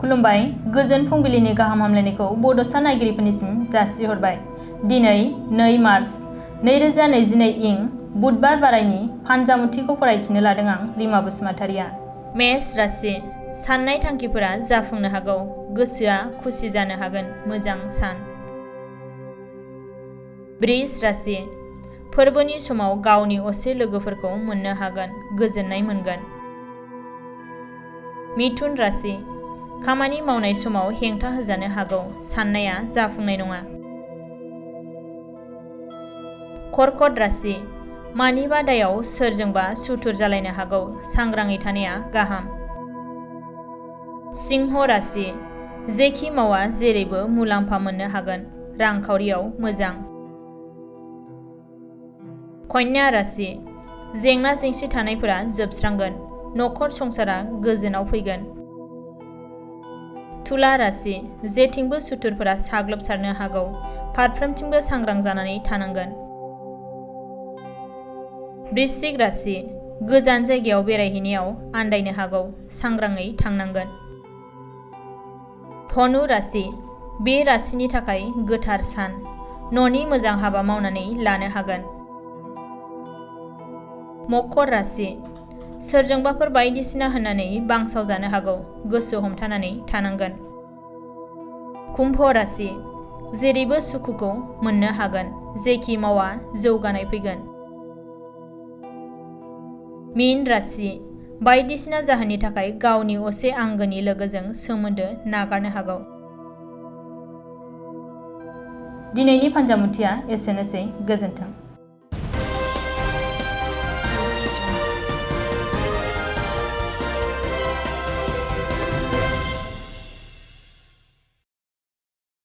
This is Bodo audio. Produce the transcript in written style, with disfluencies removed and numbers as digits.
खुलुमबाय गोजोन फुंबिलिनि गाहाम हामलायनायखौ बड'सा नायगिरिफोरनिसिम जासिहरबाय। दिनै 2 मार्च 2022 इं बुधबार बारायनि फानजामुथिखौ फरायथिनो लादों आं रिमा बसुमतारिया। मेष राशि साननाय थांखिफोरा जाफुंनो हागौ, गोसोआ खुसि जानो हागोन, मोजां सान। वृष राशि फोरबोनि समाव गावनि असे लोगोफोरखौ मोननो हागोन, गोजोननाय मोनगोन। मिथुन राशि खामानि मावनाय समाव हेंथा होजानो हागौ, साननाया जाफुंनाय नङा। कर्कट राशि मानिबा दायाव सोरजोंबा सुथुर जालायनो हागौ, सांग्राङै थानाया गाहाम। सिंह राशि जेखि मावा जेरैबो मुलाम्फा मोननो हागोन, रांखावरियाव मोजां। कन्या राशि जेंना जेंसि थानायफोरा जोबस्रांगोन, नखर संसारा गोजोनाव फैगोन। तुला राशि जेथिंबो सुथुरफोरा साग्लोबसारनो हागौ, फारफ्रोमथिंबो सांग्रां जानानै थानांगोन। वृश्चिक राशि गोजान जायगायाव बेरायहैनायाव आन्दायनो हागौ, सांग्राङै थांनांगोन। धनु राशि बे राशिनि थाखाय गोथार सान, न'नि मोजां हाबा मावनानै लानो हागोन। मकर राशि सोरजोंबाफोर बायदिसिना होननानै बांसावजानो हागौ, गोसो हमथानानै थानांगोन। कुम्भ राशि जेरैबो सुखुखौ मोननो हागोन, जेखि मावा जौगानाय फैगोन। मीन राशि बायदिसिना जाहोननि थाखाय गावनि असे आंगोनि लोगोजों सोमोन्दो नागारनो हागौ। दिनैनि फानजामुथिया एसेनोसै, गोजोन्थों।